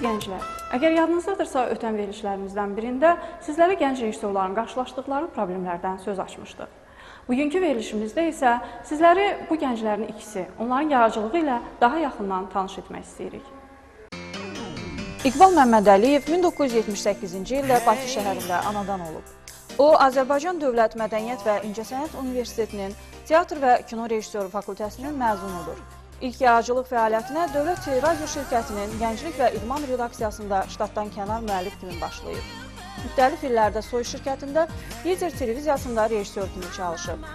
gənclər, əgər yadınızdadırsa, ötən verilişlərimizdən birində sizlərə gənc rejissorların qarşılaşdıqları problemlərdən söz açmışdıq. Bugünkü verilişimizdə isə sizləri bu gənclərin ikisi, onların yaradıcılığı ilə daha yaxından tanış etmək istəyirik. İqbal Məmmədəliyev 1978-ci ildə Bakı şəhərində anadan olub. O, Azərbaycan Dövlət Mədəniyyət və İncəsənət Universitetinin Teatr və Kino Rejissoru fakültəsinin məzunudur. İlk yaradıcılıq fəaliyyətinə Dövlət Teleradio şirkətinin Gənclik və İdman redaksiyasında ştatdan kənar müəllif kimi başlayıb. Müxtəlif illərdə Soy şirkətində Lider televiziyasında rejissor kimi çalışıb.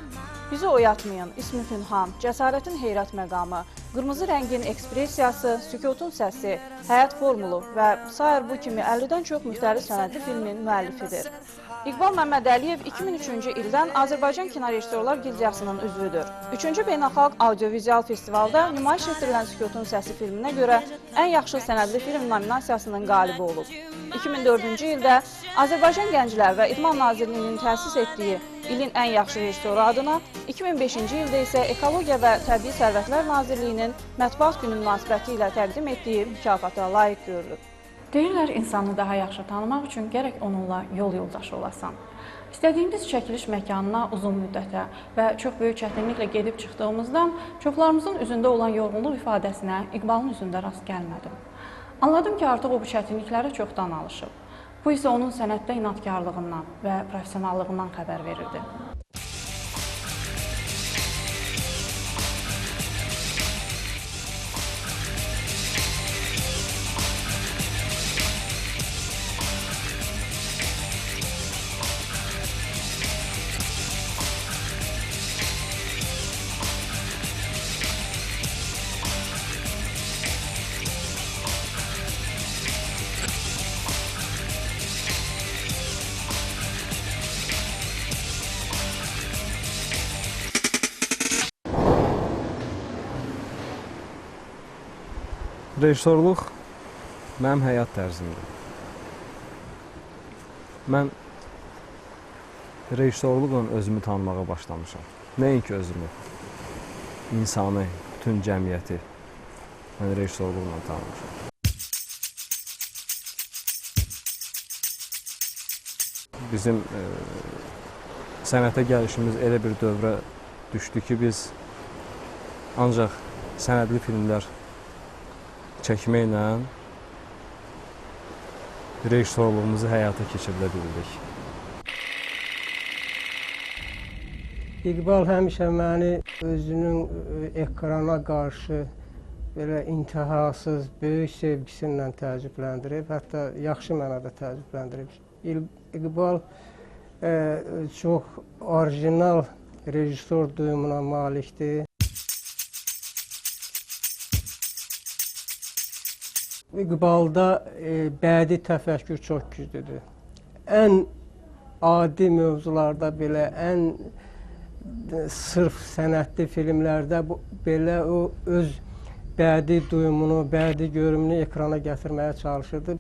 Bizi oyatmayın, İsmi Pünhan, Cəsarətin heyrət məqamı, Qırmızı rəngin ekspresiyası, Sükutun səsi, Həyat formulu və sair bu kimi 50-dən çox müxtəlif sənədli filmin müəllifidir. İqbal Məmmədəliyev 2003-cü ildən Azərbaycan Kinorejissorlar Gildiyasının üzvüdür. 3-cü Beynəlxalq Audiovizual Festivalda nümayiş etdirilən Sükutun səsi filminə görə ən yaxşı sənədli film nominasiyasının qalibi olub. 2004-cü ildə Azərbaycan Gənclər və İdman Nazirliyinin təsis etdiyi ilin ən yaxşı rejissoru adına, 2005-ci ildə isə Ekologiya və Təbii Sərvətlər Nazirliyinin Mətbuat Günü münasibəti ilə təqdim etdiyi mükafata layiq görülüb. Deyirlər, insanı daha yaxşı tanımaq üçün gərək onunla yol yoldaşı olasan. İstədiyimiz çəkiliş məkanına uzun müddətə və çox böyük çətinliklə gedib çıxdığımızdan çoxlarımızın üzündə olan yorğunluq ifadəsinə İqbalın üzündə rast gəlmədim. Anladım ki, artıq o bu çətinliklərə çoxdan alışıb. Bu isə onun sənətdə inadkarlığından və professionallığından xəbər verirdi. Rejissorluq mənim həyat tərzimdir. Mən rejissorluqla özümü tanımağa başlamışam. Nəinki özümü, insanı, bütün cəmiyyəti mən rejissorluqla tanımışam. Bizim sənətə gəlişimiz elə bir dövrə düşdü ki, biz ancaq sənədli filmlər çəkməklə rejissorluğumuzu həyata keçirdə bildik. İqbal həmişə məni özünün ekrana qarşı belə intihasız, böyük sevgisindən təəccübləndirib, hətta yaxşı mənada təəccübləndirib. İqbal çox orijinal rejissor duyumuna malikdir. İqbalda bədii təfəkkür çox güclüdür. Ən adi mövzularda belə, ən sırf sənətli filmlərdə belə o öz bədii duyumunu, bədii görümünü ekrana gətirməyə çalışırdı.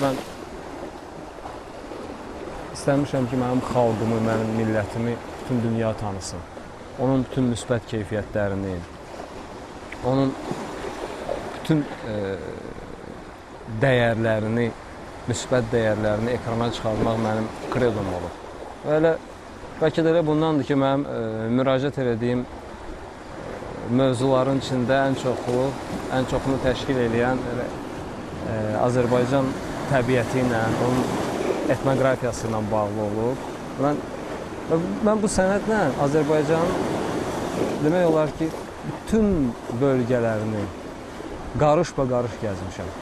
Mən istəmişəm ki, mənim xalqımı, mənim millətimi bütün dünya tanısın. Onun bütün müsbət keyfiyyətlərini, onun bütün dəyərlərini, müsbət dəyərlərini ekrana çıxarmaq mənim kredom olub. Və elə, bəlkə də elə bundandır ki, mənim müraciət edədiyim mövzuların içində ən çoxunu təşkil edən Azərbaycan təbiəti ilə, onun etnoqrafiyası ilə bağlı olub. Mən bu sənətlə Azərbaycanın demək olar ki, bütün bölgələrini qarış-qarış gəzmişəm.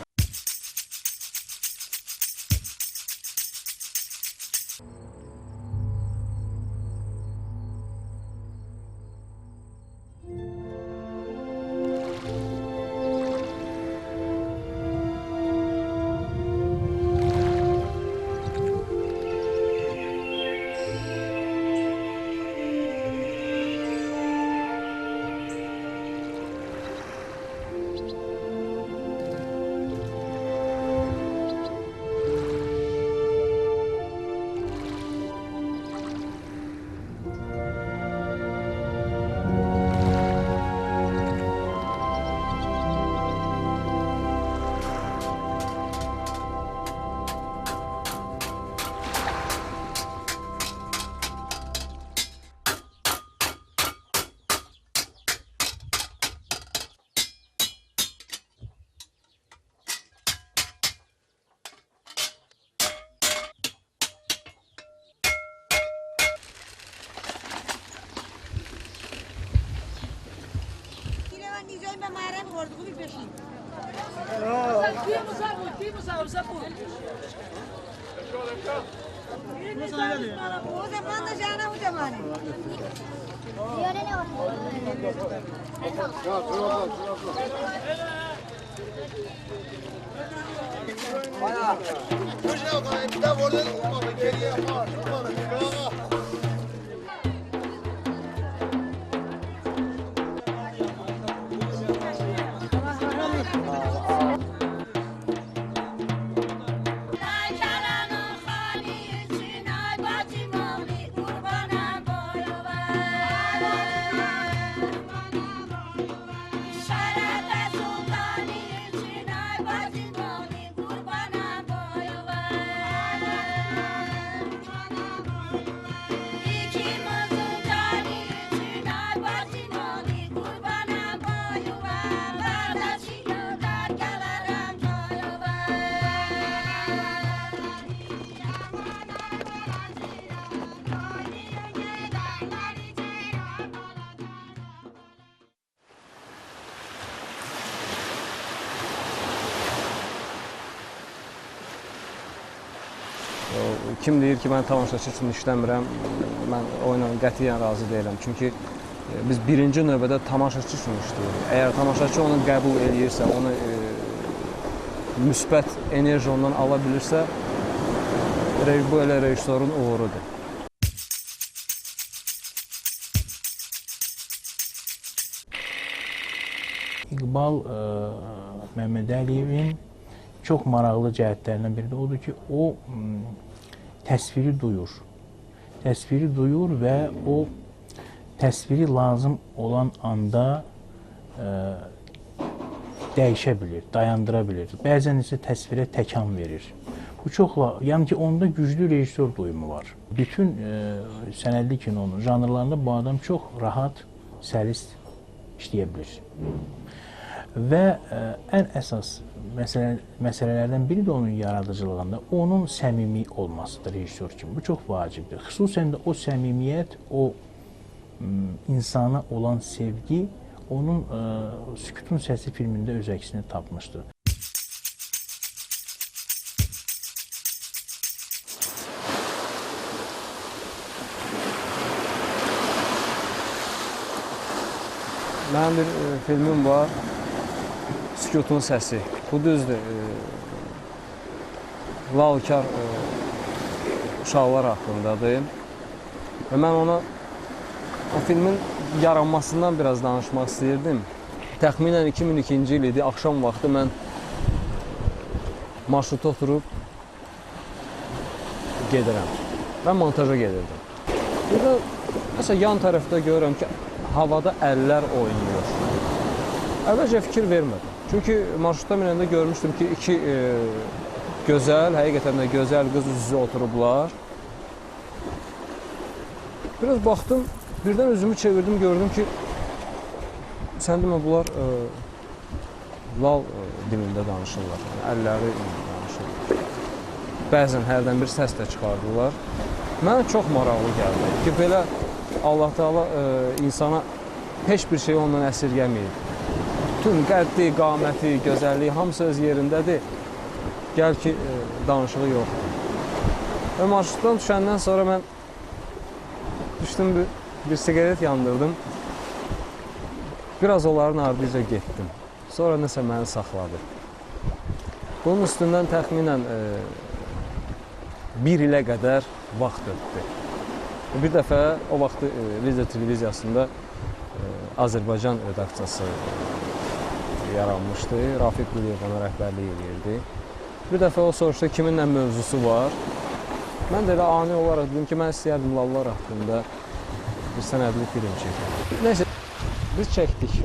ben mağaranı gördüm bir beşik. O zaman da cana o zamanı. Kim deyir ki, mən tamaşaçı üçün işləmirəm, mən oyla qətiyyən razı deyiləm. Çünki biz birinci növbədə tamaşaçı üçün işləyirik. Əgər tamaşaçı onu qəbul eləyirsə, onu müsbət enerji ondan ala bilirsə, bu elə rejissorun uğurudur. İqbal Məmmədəliyevin çox maraqlı cəhətlərindən biri də odur ki, o təsviri duyur. Təsviri duyur və o təsviri lazım olan anda dəyişə bilir, dayandıra bilir. Bəzən isə təsvirə təkan verir. Bu çox, yəni ki, onda güclü rejissor duyumu var. Bütün sənədli kinonun janrlarında bu adam çox rahat, səlis işləyə bilir. Və ən əsas məsələlərdən biri də onun yaradıcılığında onun səmimi olmasıdır rejissor kimi. Bu çox vacibdir. Xüsusən də o səmimiyyət, o insana olan sevgi onun Sükutun Səsi filmində öz əksini tapmışdır. Mənim bir filmim var, Sükutun Səsi. Bu düzdür, lalkar uşaqlar haqqındadır. Və mən ona, o filmin yaranmasından biraz danışmaq istəyirdim. Təxminən 2002-ci il idi, axşam vaxtı mən marşruta oturub gedirəm. Mən montaja gedirdim. Burada məsələn yan tərəfdə görürəm ki, havada əllər oynayır. Əvvəlcə fikir vermədim. Çünki marşrutda minəndə görmüşdüm ki, iki gözəl, həqiqətən də gözəl qız üz-üzə oturublar. Biraz baxdım, birdən üzümü çevirdim, gördüm ki, sən demə, bunlar lal dilində danışırlar, əlləri danışırlar. Bəzən hərdən bir səs də çıxardılar. Mənə çox maraqlı gəldi ki, belə Allah Teala insana heç bir şey ondan əsirgəməyib. Bütün qəddi, qaməti, gözəlliyi hamısı öz yerindədir. Gəl ki, danışığı yoxdur. Və marşrutdan düşəndən sonra mən düşdüm, bir sigaret yandırdım. Biraz onların ardınca getdim. Sonra nəsə məni saxladı. Bunun üstündən təxminən 1 ilə qədər vaxt ötdü. Bir dəfə o vaxtı Rize televiziyasında Azərbaycan redaksiyası yaranmışdı. Rafiq Quliyev ona rəhbərlik edirdi. Bir dəfə o soruşdu, kiminlə mövzusu var. Mən də elə ani olaraq dedim ki, mən istəyərdim lallar haqqında bir sənədli film çəkim. Neyse, biz çəkdik.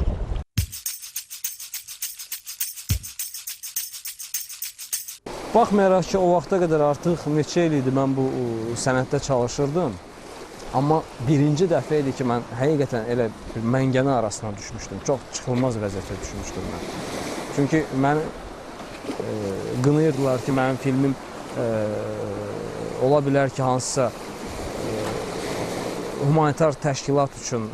Baxmayaraq ki, o vaxta qədər artıq neçə il idi mən bu sənətdə çalışırdım. Amma birinci dəfə idi ki, mən həqiqətən elə məngənə arasına düşmüşdüm. Çox çıxılmaz vəziyyətə düşmüşdüm mən. Çünki məni qınayırdılar ki, mənim filmim ola bilər ki, hansısa humanitar təşkilat üçün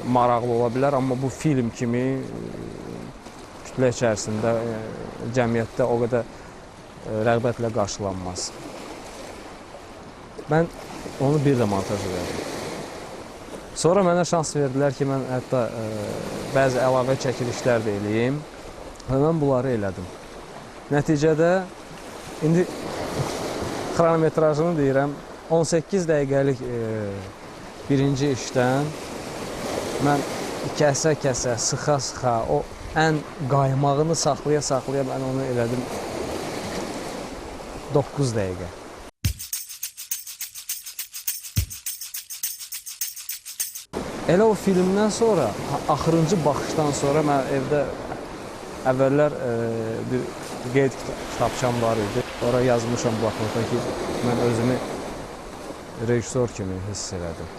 maraqlı ola bilər, amma bu film kimi kütlə içərisində, cəmiyyətdə o qədər rəğbətlə qarşılanmaz. Mən onu bir də montaj edirdim. Sonra mənə şans verdilər ki, mən hətta bəzi əlavə çəkilişlər də eləyim və mən bunları elədim. Nəticədə indi xronometrajını deyirəm, 18 dəqiqəlik birinci işdən mən kəsə-kəsə, sıxa-sıxa, o ən qaymağını saxlaya-saxlaya mən onu elədim 9 dəqiqə. Elə o filmdən sonra, axırıncı baxışdan sonra mən evdə əvvəllər bir qeyd kitabçam var idi. Oraya yazmışam bloknota ki, mən özümü rejissor kimi hiss elədim.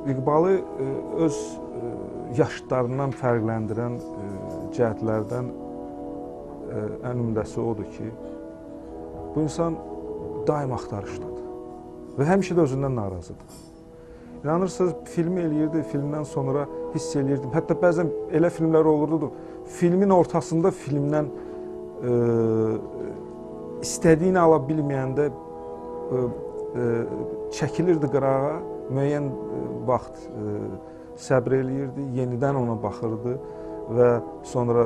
İqbalı öz yaşlarından fərqləndirən cəhətlərdən ən ümdəsi odur ki, bu insan daim axtarışdadır və həmişə də özündən narazıdır. İnanırsınız, filmi eləyirdi, filmdən sonra hiss eləyirdim. Hətta bəzən elə filmlər olurdu, filmin ortasında filmdən istədiyini ala bilməyəndə çəkilirdi qırağa, müəyyən vaxt səbr eləyirdi, yenidən ona baxırdı və sonra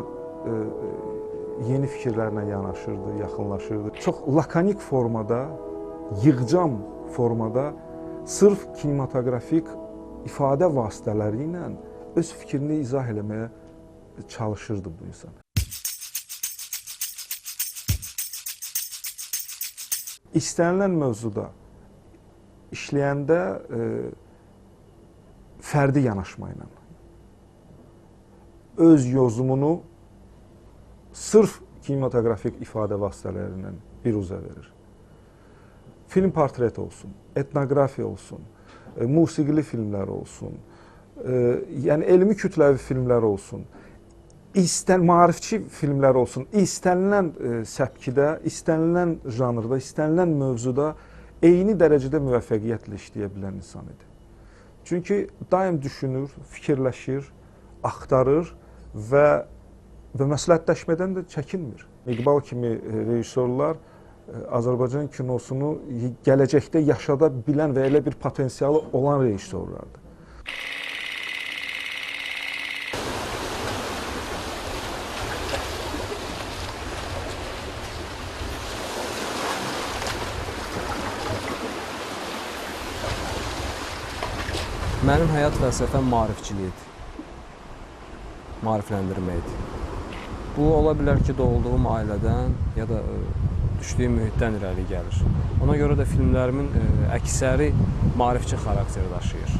yeni fikirlərlə yanaşırdı, yaxınlaşırdı. Çox lakanik formada, yığcam formada, sırf kinematografik ifadə vasitələri ilə öz fikrini izah eləməyə çalışırdı bu insan. İstənilən mövzuda işləyəndə fərdi yanaşma ilə, öz yozumunu sırf kinematografik ifadə vasitələrindən biruzə verir. Film portret olsun, etnografiya olsun, musiqili filmlər olsun, yəni elmi kütləvi filmlər olsun, maarifçi filmlər olsun, istənilən səpkidə, istənilən janrda, istənilən mövzuda eyni dərəcədə müvəffəqiyyətlə işləyə bilən insan idi. Çünki daim düşünür, fikirləşir, axtarır və məsləhətləşmədən də çəkinmir. İqbal kimi rejissorlar Azərbaycan kinosunu gələcəkdə yaşada bilən və elə bir potensialı olan rejissorlardır. Mənim həyat fəlsəfəm maarifçilikdir, maarifləndirməkdir. Bu, ola bilər ki, doğulduğum ailədən ya da düşdüyüm mühitdən irəli gəlir. Ona görə də filmlərimin əksəri maarifçi xarakteri daşıyır.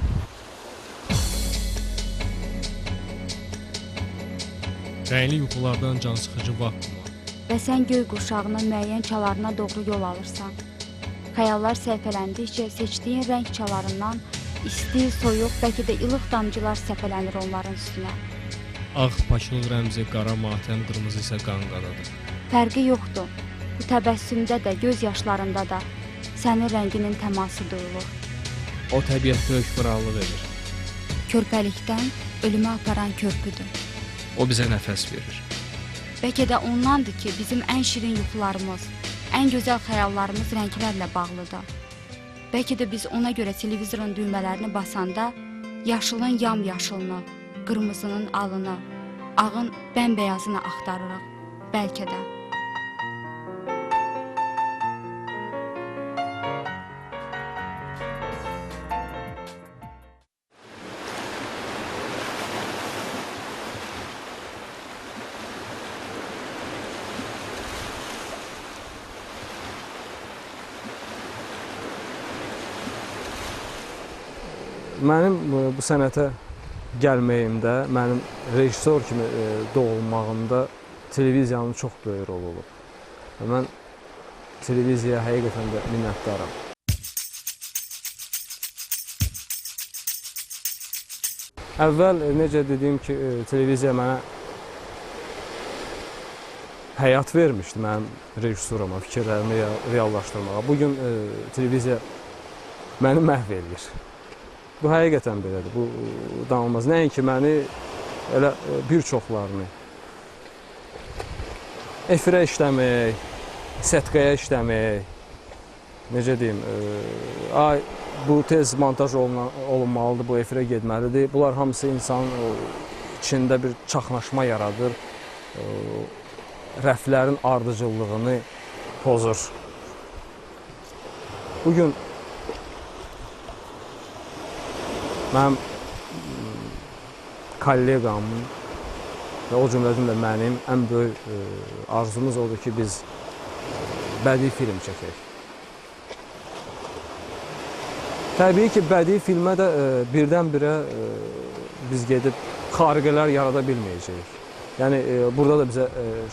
Rəyli yuxulardan cansıxıcı vakuuma. Və sən göy qurşağının müəyyən çalarına doğru yol alırsan. Xəyallar səhifələndikcə seçdiyin rəng çalarından isti, soyuq, bəlkə də ilıq damcılar səpələnir onların üstünə. Ağ paçlıq rəmzi, qara matəm, qırmızı isə qan-qaradır. Fərqi yoxdur. Bu təbəssümdə də, göz yaşlarında da sənin rənginin təması duyulur. O təbiətdə hökmranlıq edir. Körpəlikdən ölümə aparan körpüdür. O bizə nəfəs verir. Bəlkə də ondandır ki, bizim ən şirin yuxularımız, ən gözəl xəyallarımız rənglərlə bağlıdır. Bəlkə də biz ona görə televizorun düymələrini basanda yaşılın yamyaşılını, qırmızının alını, ağın bəmbəyazını axtarırıq. Bəlkə də. Mənim bu sənətə gəlməyimdə, mənim rejissor kimi doğulmağımda televiziyanın çox böyük rolu olub. Mən televiziyaya həqiqətən də minnətdaram. Əvvəl necə dediyim ki, televiziya mənə həyat vermişdi mənim rejissorama, fikirlərimi reallaşdırmağa. Bugün televiziya məni məhv edir. Bu həqiqətən belədir, bu danılmaz. Nəinki məni, elə bir çoxlarını efirə işləmək, setkaya işləmək, necə deyim, bu tez montaj olunmalıdır, bu efirə getməlidir. Bunlar hamısı insanın içində bir çaxnaşma yaradır, rəflərin ardıcıllığını pozur. Bugün mənim kolleqamın və o cümlədən də mənim ən böyük arzumuz odur ki, biz bədii film çəkək. Təbii ki, bədii filmə də birdən-birə biz gedib xariqələr yarada bilməyəcəyik. Yəni, burada da bizə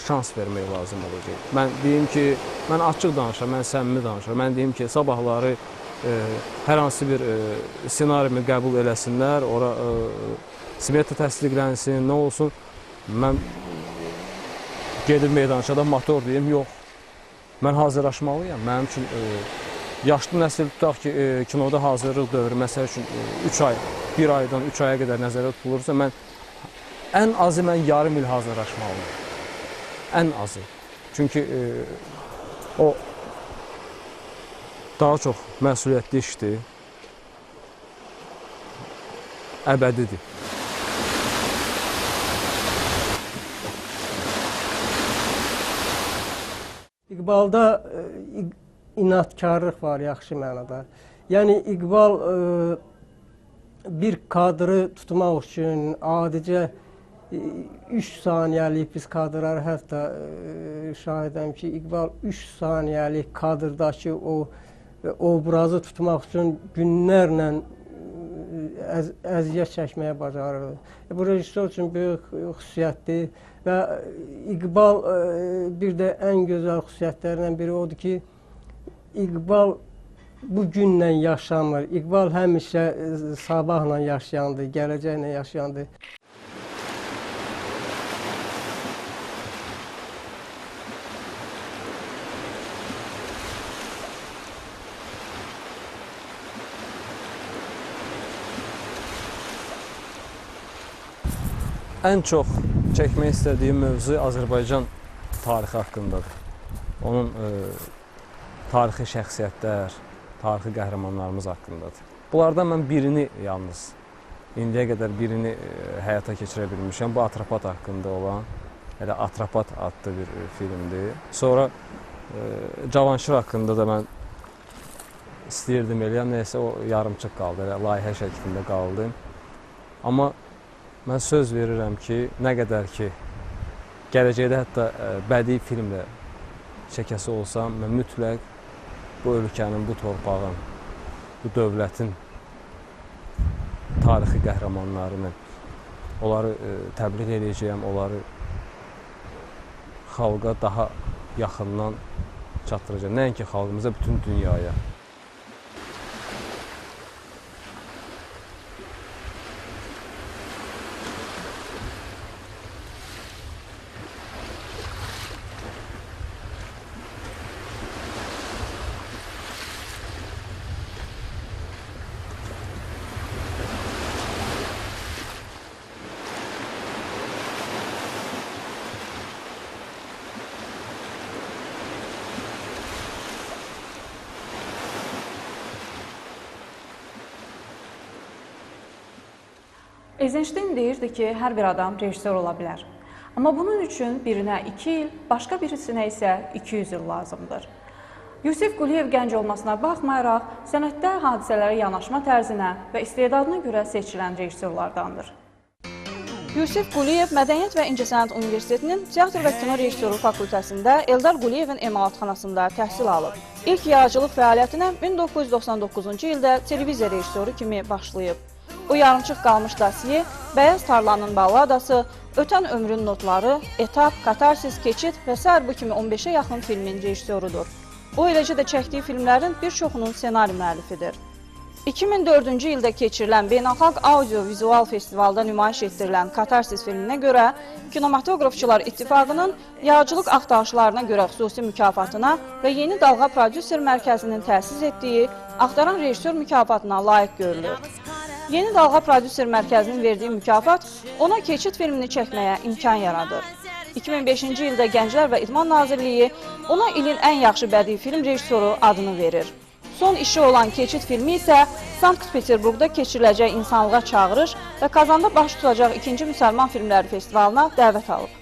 şans vermək lazım olacaq. Mən deyim ki, mən açıq danışıram, mən səmimi danışıram. Mən deyim ki, sabahları hər hansı bir ssenarimi qəbul eləsinlər, ora smeta təsdiqlənsin, nə olsun. Mən gedib meydançada motor deyim, yox. Mən hazırlaşmalıyam. Mənim üçün yaşlı nəsil tutaq ki, kinoda hazırlıq dövrü, məsəl üçün 3 ay, 1 aydan 3 aya qədər nəzərdə tutulursa, mən ən azı mən yarım il hazırlaşmalıyım. Ən azı. Çünki o daha çox məsuliyyətli işdir, əbədidir. İqbalda inadkarlıq var, yaxşı mənada. Yəni, İqbal bir kadrı tutmaq üçün adicə 3 saniyəlik biz kadrları hətta şahidəm ki, İqbal 3 saniyəlik kadrdakı o obrazı tutmaq üçün günlərlə əziyyət çəkməyə bacarır. Bu rejissor üçün böyük xüsusiyyətdir və İqbal bir də ən gözəl xüsusiyyətlərindən biri odur ki, İqbal bu günlə yaşamır. İqbal həmişə sabahla yaşayandır, gələcəklə yaşayandır. Ən çox çəkmək istədiyim mövzu Azərbaycan tarixi haqqındadır. Onun tarixi şəxsiyyətlər, tarixi qəhrəmanlarımız haqqındadır. Bunlardan mən birini yalnız, indiyə qədər birini həyata keçirə bilmişəm. Bu Atropat haqqında olan, elə Atropat adlı bir filmdir. Sonra Cavanşir haqqında da mən istəyirdim eləyəm, neysə o yarımçıq qaldı, elə layihə şəklində qaldı. Amma mən söz verirəm ki, nə qədər ki, gələcəkdə hətta bədii filmlə çəkəsi olsam, mən mütləq bu ölkənin, bu torpağın, bu dövlətin tarixi qəhrəmanlarını, onları təbliğ edəcəyəm, onları xalqa daha yaxından çatdıracağım. Nəinki xalqımıza, bütün dünyaya. Eizenstein deyirdi ki, hər bir adam rejissor ola bilər. Amma bunun üçün birinə 2 il, başqa birisinə isə 200 il lazımdır. Yusif Quliyev gənc olmasına baxmayaraq, sənətdə hadisələrə yanaşma tərzinə və istedadına görə seçilən rejissorlardandır. Yusif Quliyev Mədəniyyət və İncəsənət Universitetinin Teatr və Kino Rejissoru fakültəsində Eldar Quliyevin emalatxanasında təhsil alıb. İlk yaradıcılıq fəaliyyətinə 1999-cu ildə televiziya rejissoru kimi başlayıb. O yarımçıq qalmış dosiye, Bəyaz Tarlanın Balladası, Ötən ömrün notları, Etap, Katarsis, Keçid və sair bu kimi 15-ə yaxın filmin rejissorudur. O eləcə də çəkdiyi filmlərin bir çoxunun ssenari müəllifidir. 2004-cü ildə keçirilən Beynəlxalq Audio-Vizual Festivalda nümayiş etdirilən Katarsis filminə görə Kinematografçılar İttifaqının yaradıcılıq axtarışlarına görə xüsusi mükafatına və Yeni Dalğa Prodüser Mərkəzinin təsis etdiyi Axtaran Rejissor mükafatına layiq görülür. Yeni Dalğa Prodüser Mərkəzinin verdiyi mükafat ona Keçid filmini çəkməyə imkan yaradır. 2005-ci ildə Gənclər və İdman Nazirliyi ona ilin ən yaxşı bədii film rejissoru adını verir. Son işi olan Keçid filmi isə Sankt-Peterburqda keçiriləcək insanlığa çağırış və Kazanda baş tutacaq 2-ci Müsəlman Filmləri Festivalına dəvət alıb.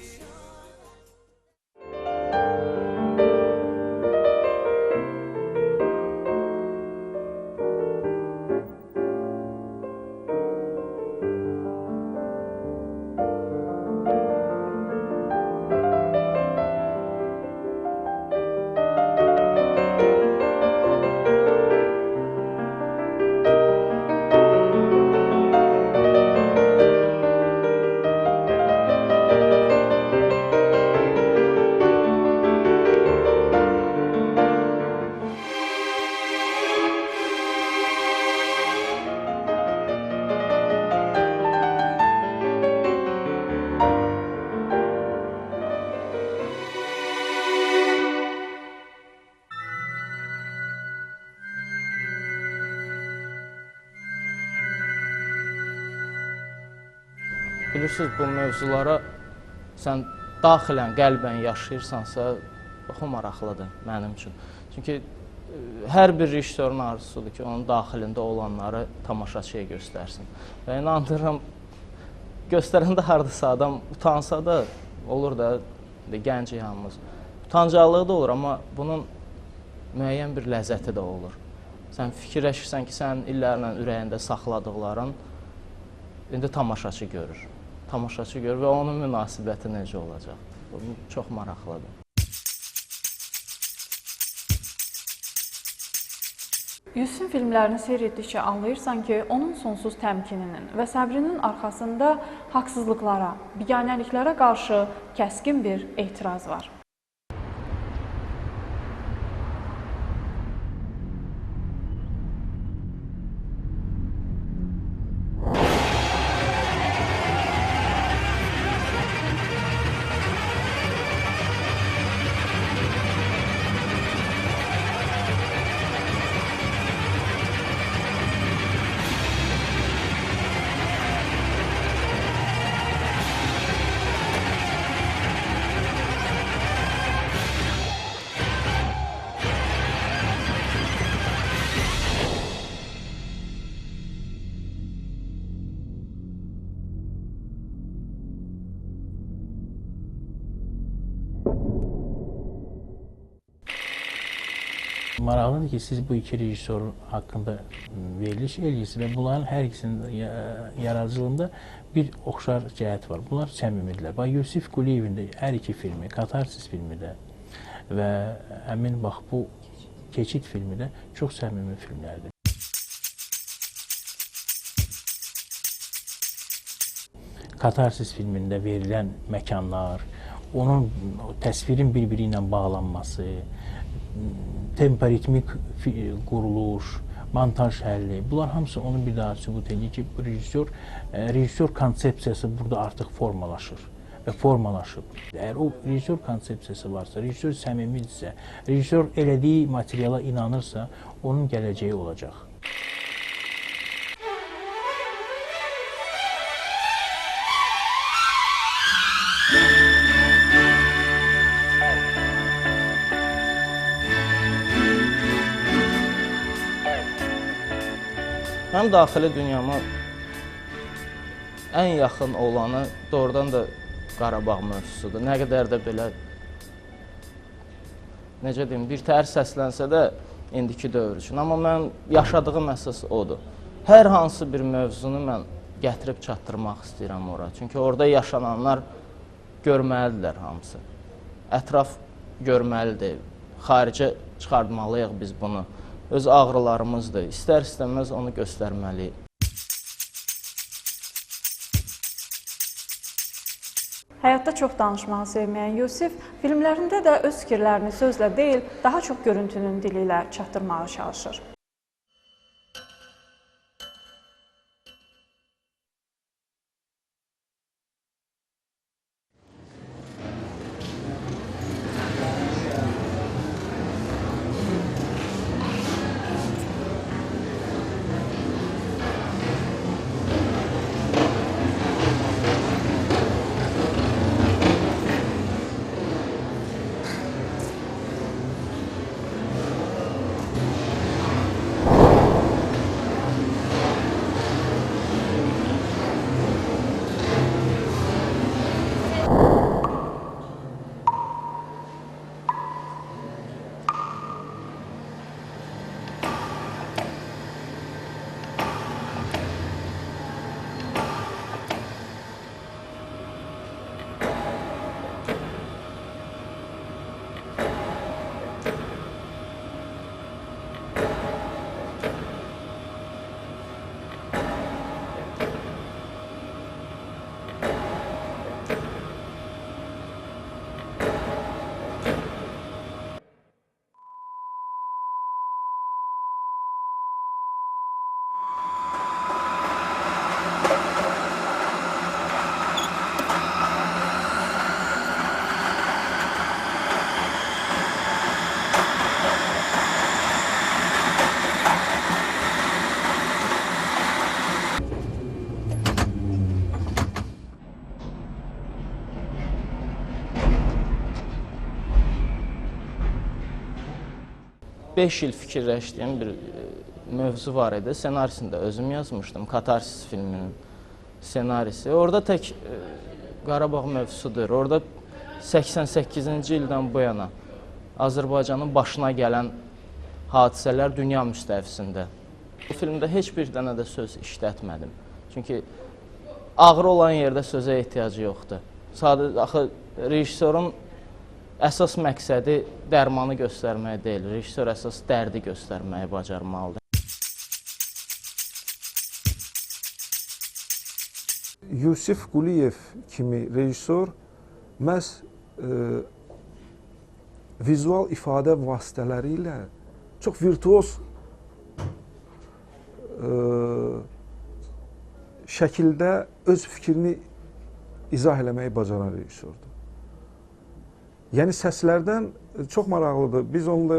Bilirsiniz, bu mövzulara sən daxilən, qəlbən yaşayırsansa, çox maraqlıdır mənim üçün. Çünki hər bir rejissorun arzusudur ki, onun daxilində olanları tamaşaçıya göstərsin. Və inandırıram, göstərəndə hardasa adam utansa da, olur da, gənc yalnız. Utancaqlığı da olur, amma bunun müəyyən bir ləzzəti də olur. Sən fikirləşirsən ki, sənin illərlə ürəyində saxladıqların indi tamaşaçı görür. Tamaşaçı görür və onun münasibəti necə olacaq? Bu çox maraqlıdır. Yusifin filmlərini seyr etdikcə anlayırsan ki, onun sonsuz təmkininin və səbrinin arxasında haqsızlıqlara, biganəliklərə qarşı kəskin bir etiraz var. Maraqlıdır ki, siz bu iki rejissor haqqında veriliş eləyirsiniz və bunların hər ikisinin yaradıcılığında bir oxşar cəhət var. Bunlar səmimidirlər. Bax, Yusif Quliyevin də hər iki filmi, Katarsis filmi də və həmin bax bu Keçid filmi də çox səmimi filmlərdir. Katarsis filmində verilən məkanlar, onun təsvirin bir-biri ilə bağlanması, temporitmik quruluş, montaj həlli, bunlar hamısı onun bir daha sübut edir ki, bu rejissor konsepsiyası burada artıq formalaşır və formalaşıb. Əgər o rejissor konsepsiyası varsa, rejissor səmimidirsə, rejissor elədiyi materiala inanırsa, onun gələcəyi olacaq. Mənim daxili dünyama ən yaxın olanı doğrudan da Qarabağ mövzusudur. Nə qədər də belə, necə deyim, bir təhər səslənsə də indiki dövr üçün. Amma mən yaşadığım əsas odur. Hər hansı bir mövzunu mən gətirib çatdırmaq istəyirəm ora. Çünki orada yaşananlar görməlidirlər hamısı. Ətraf görməlidir. Xaricə çıxartmalıyıq biz bunu. Öz ağrılarımızdır. İstər-istəməz onu göstərməliyik. Həyatda çox danışmağı sevməyən Yusif filmlərində də öz fikirlərini sözlə deyil, daha çox görüntünün dili ilə çatdırmağa çalışır. Beş il fikirləşdiyim bir mövzu var idi. Senarisini də özüm yazmışdım. Katarsis filminin senarisi. Orada tək Qarabağ mövzusudur. Orada 88-ci ildən bu yana Azərbaycanın başına gələn hadisələr dünya müstəvisində. Bu filmdə heç bir dənə də söz işlətmədim. Çünki ağrı olan yerdə sözə ehtiyacı yoxdur. Sadəcə, axı, rejissorun əsas məqsədi dərmanı göstərmək deyil. Rejissor əsas dərdi göstərməyi bacarmalıdır. Yusif Quliyev kimi rejissor məhz vizual ifadə vasitələri ilə çox virtuoz şəkildə öz fikrini izah eləməyi bacaran rejissordur. Yəni səslərdən çox maraqlıdır. Biz onunla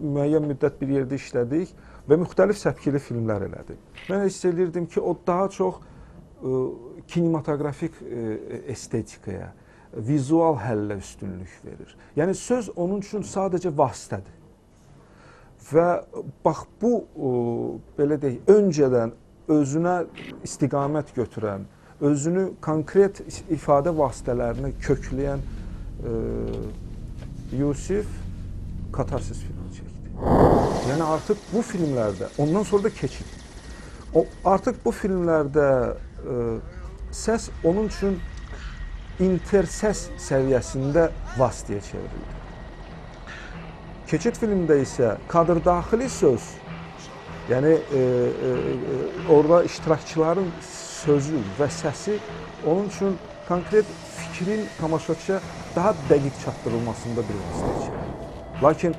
müəyyən müddət bir yerdə işlədik və müxtəlif səpkili filmlər elədik. Mən hiss edirdim ki, o daha çox kinematografik estetikaya, vizual həllə üstünlük verir. Yəni söz onun üçün sadəcə vasitədir. Və bax bu, belə deyək, öncədən özünə istiqamət götürən, özünü konkret ifadə vasitələrini kökləyən Yusif Katarsis filmi çəkdi. Yəni artıq bu filmlərdə, ondan sonra da keçib. Artıq bu filmlərdə səs onun üçün intersəs səviyyəsində vasitəyə çevrildi. Keçid filmdə isə kadr-daxili söz, yəni orada iştirakçıların sözü və səsi onun üçün konkret fikrin tamaşaçıya daha dəqiq çatdırılmasında bir vasitə çevrilir. Lakin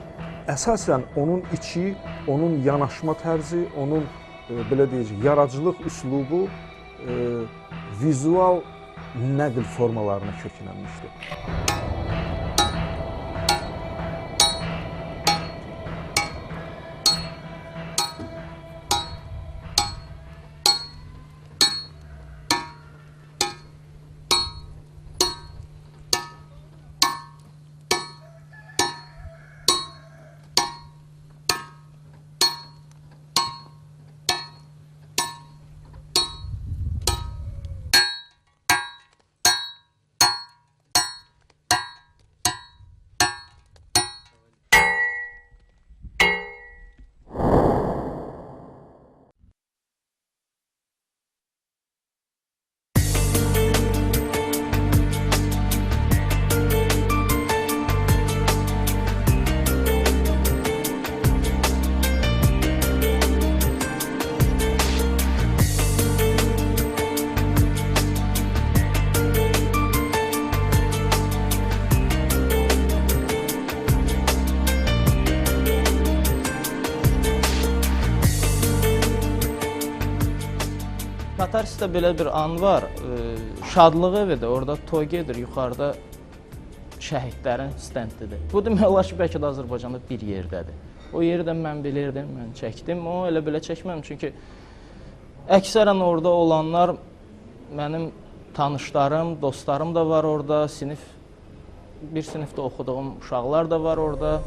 əsasən onun içi, onun yanaşma tərzi, onun belə deyəcək, yaradıcılıq üslubu vizual nəql formalarına köklənmişdir. Hətta belə bir an var, şadlıq evidir, orada toy gedir, yuxarıda şəhidlərin stendidir. Bu demək olar ki, bəlkə də Azərbaycanda bir yerdədir. O yeri də mən bilirdim, mən çəkdim. O elə belə çəkmədim, çünki əksərən orada olanlar mənim tanışlarım, dostlarım da var orada, bir sinifdə oxuduğum uşaqlar da var orada.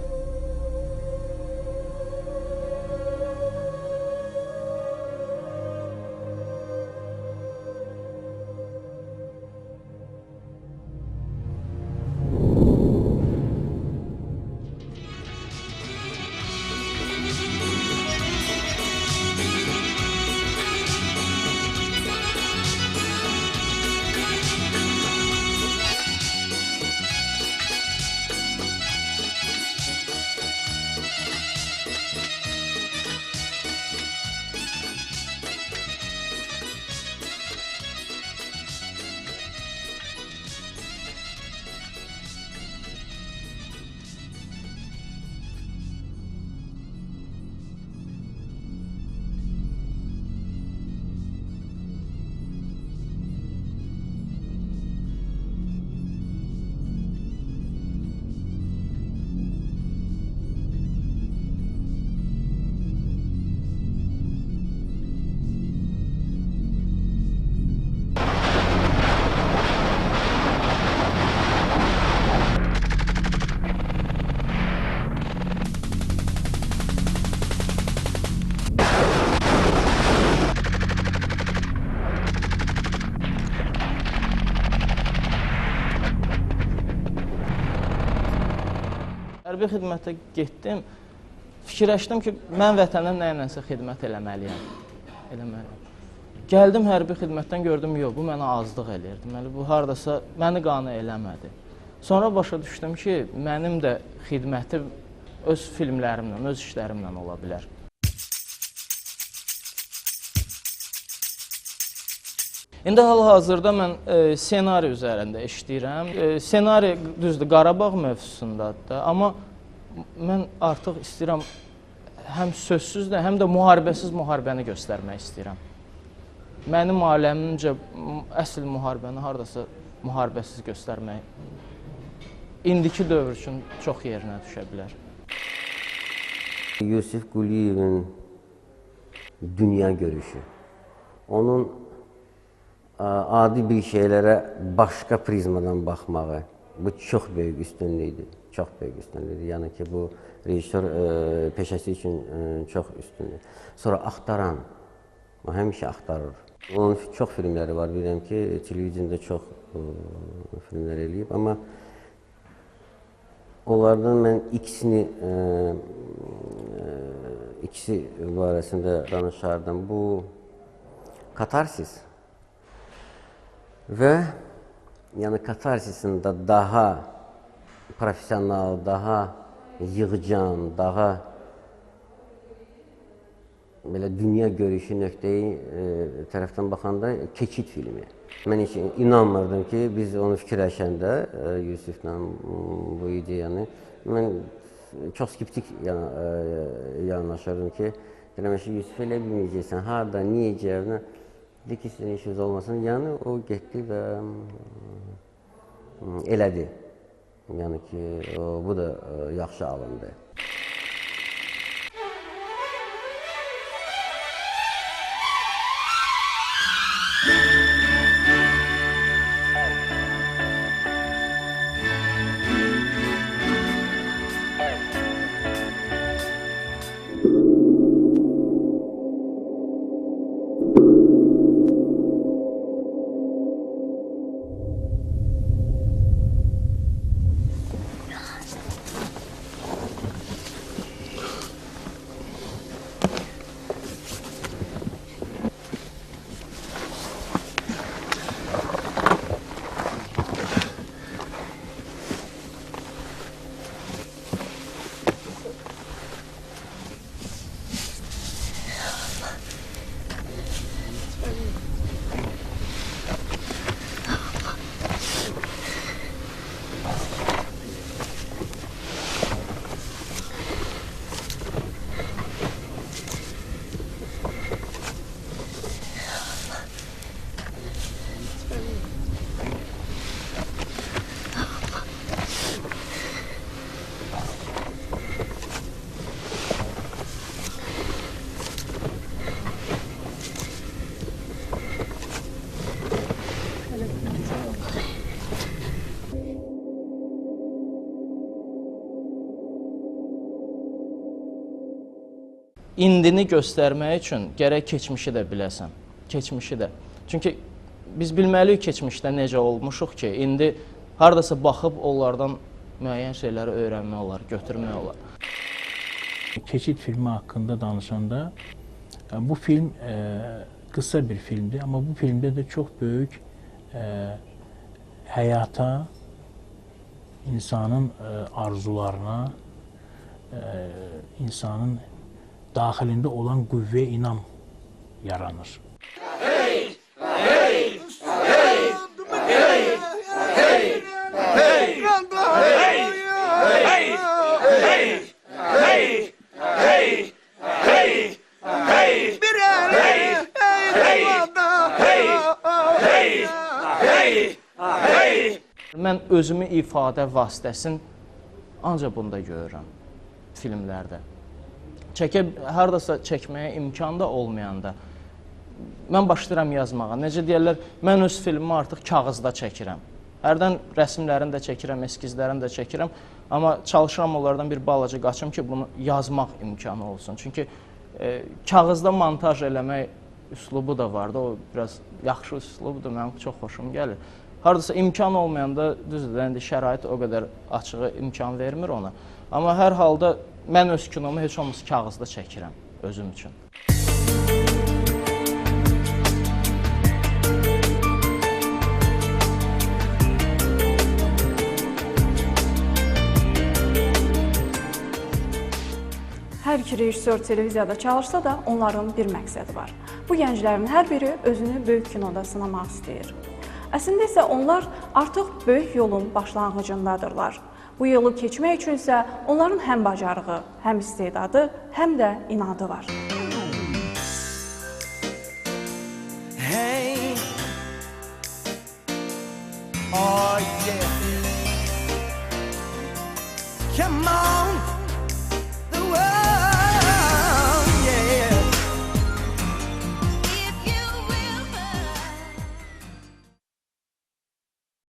Hərbi xidmətə getdim, fikirləşdim ki, mən vətənə nəyləsə xidmət eləməliyəm. Gəldim hərbi xidmətdən gördüm, yox, bu mənə azlıq eləyir. Deməli, bu haradasa məni qane eləmədi. Sonra başa düşdüm ki, mənim də xidmətim öz filmlərimlə, öz işlərimlə ola bilər. İndi hal-hazırda mən senari üzərində işləyirəm. Senari düzdür, Qarabağ mövzusundadır da, amma mən artıq istəyirəm həm sözsüz də, həm də müharibəsiz müharibəni göstərmək istəyirəm. Mənim aləmimcə əsl müharibəni haradasa müharibəsiz göstərmək indiki dövr üçün çox yerinə düşə bilər. Yusif Quliyevin dünya görüşü, onun adi bir şeylərə başqa prizmadan baxmağı, bu çox böyük üstünlükdür. Çox böyük üstünlükdür. Yəni ki, bu rejissor peşəsi üçün çox üstündür. Sonra axtaran, o həmişə axtarır. Onun çox filmləri var, bilirəm ki, televiziyada çox filmlər eləyib, amma onlardan mən ikisi barəsində danışardım. Bu katarsis və yəni katarsisində daha profesional, daha yığcan, daha belə dünya görüşü nöqteyi tərəfdən baxanda keçid filmi. Mən heç inanmırdım ki, biz onu fikirləşəndə Yusiflə bu ideyanı, mən çox skeptik yanaşırdım ki, Yusif elə bilməyəcəksən, harada, necə, dedik ki, sizin işiniz olmasın. Yəni, o getdi və elədi. Yəni ki, bu da yaxşı alındı. indini göstərmək üçün gərək keçmişi də biləsən. Keçmişi də. Çünki biz bilməliyik keçmişdə necə olmuşuq ki, indi hardasa baxıb onlardan müəyyən şeyləri öyrənmək olar, götürmək olar. Keçid filmi haqqında danışanda bu film qısa bir filmdir, amma bu filmdə də çox böyük həyata, insanın arzularına, insanın daxilində olan qüvvəyə inam yaranır. Hey! Hey! Hey! Hey! Hey! Hey! Mən özümü ifadə vasitəsini ancaq bunda görürəm filmlərdə. Hardasa çəkməyə imkan da olmayanda mən başlayıram yazmağa. Necə deyərlər, mən öz filmimi artıq kağızda çəkirəm. Hərdən rəsmlərini də çəkirəm, eskizlərini də çəkirəm. Amma çalışıram onlardan bir balaca qaçım ki, bunu yazmaq imkanı olsun. Çünki kağızda montaj eləmək üslubu da vardı. O biraz yaxşı üslubdur, mənim çox xoşum gəlir. Hardasa imkan olmayanda, düzdür, indi şərait o qədər açığı imkan vermir ona. Amma hər halda mən öz kinomu heç olmasa kağızda çəkirəm özüm üçün. Hər iki rejissor televiziyada çalışsa da onların bir məqsədi var. Bu gənclərin hər biri özünü böyük kinoda sınamaq istəyir. Əslində isə onlar artıq böyük yolun başlanğıcındadırlar. Bu yolu keçmək üçün isə onların həm bacarığı, həm istedadı, həm də inadı var. Hey, oh yeah, come on.